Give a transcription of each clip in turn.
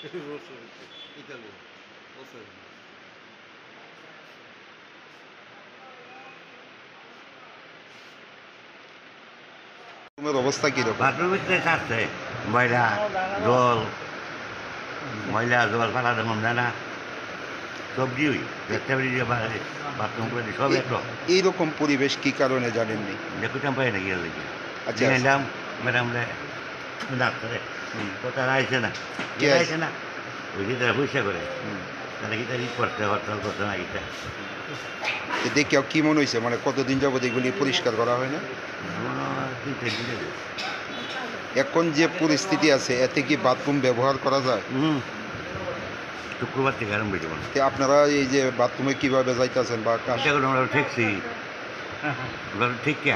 Italy বলছে বাথরুমের অবস্থা কিরকম? বাথরুমের আছে ময়লা জল ময়লা জল ফালা যেমন না সবজি ওই বাথরুম করে সব একটু এইরকম পরিবেশ কি কারণে জানেননি? দেখতাম পাই না গিয়ে লেগে আচ্ছা এলাম ম্যাডাম ডাক্তারে কোথায় আইসে না কে আইসে না ওই যে তারা পয়সা করে হুম। তাহলে কি তার করতে হরতাল করতে না গিয়ে তো দেখে কি মনে হয়েছে, মানে কতদিন যাবত এগুলি পরিষ্কার করা হয় না? এখন যে পরিস্থিতি আছে এতে কি বাথরুম ব্যবহার করা যায়? শুক্রবার থেকে আরম্ভ হয়েছে তো আপনারা এই যে বাথরুমে কিভাবে যাইতেছেন বা আমরা ঠেকছি ঠিক কে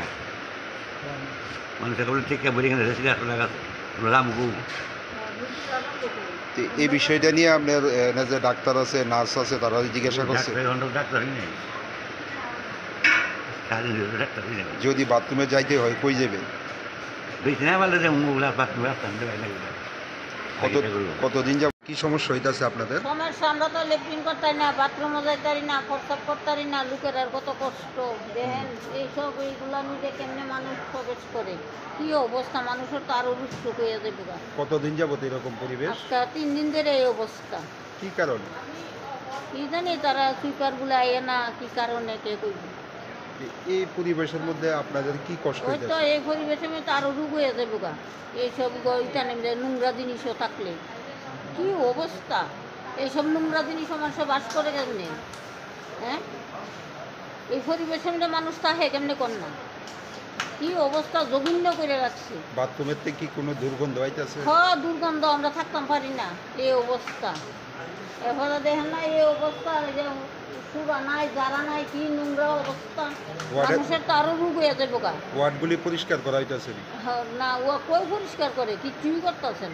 মানুষ এখন ঠিক কে বলি এখানে রেসি গাছ লাগাচ্ছে রামগু তো এই বিষয়টা নিয়ে আপনার যে ডাক্তার আছে নার্স আছে তারা জিজ্ঞাসা করছে? ডাক্তারই নেই ডাক্তারই নেই যদি বাথরুমে যাইতে হয় কই যাবেন? বেশি না বললে যে মুগলা বাথরুম কতদিন যাব কি সমস্যা হইতাছে আপনাদের? সমস্যা আমরা তো লেট্রিন করতারি না, বাথরুমও যাইতারি না, প্রস্রাব করতারি না, লোকের আর কত কষ্ট দেখেন। এইসব এইগুলা নিয়ে কেমনে মানুষ প্রবেশ করে, কি অবস্থা মানুষের তো আরো রুষ্ট হয়ে যাবে। কতদিন যাবত এরকম পরিবেশ? আজকে 3 দিন ধরে এই অবস্থা। কি কারণ? কি জানি তারা সুইপার গুলা আইয়ে না, কি কারণে কে কইবে। এই পরিবেশের মধ্যে আপনাদের কি কষ্ট ওই তো হইতাছে? এই পরিবেশে তো আরো রোগ হয়ে যাবে গা। এইসব ইটা নেমে নোংরা জিনিসও থাকলে কি অবস্থা। এইসব নোংরা জিনিস মানুষ বাস করে কেমনে? হ্যাঁ, এই পরিবেশের মধ্যে মানুষ থাকে কেমনে কর না? কি অবস্থা জঘন্য করে রাখছে। বাথরুমের থেকে কি কোনো দুর্গন্ধ হইতাছে? হ্যাঁ, দুর্গন্ধ, আমরা থাকতাম পারি না এই অবস্থা। এরপরে দেখেন না এই অবস্থা, যে সুরা নাই যারা নাই, কি নোংরা অবস্থা। মানুষের তো আরো রোগ হয়ে যাবে গা। ওয়ার্ডগুলি পরিষ্কার করা হইতাছে? না, ও কই পরিষ্কার করে, কিচ্ছুই করতেছেন।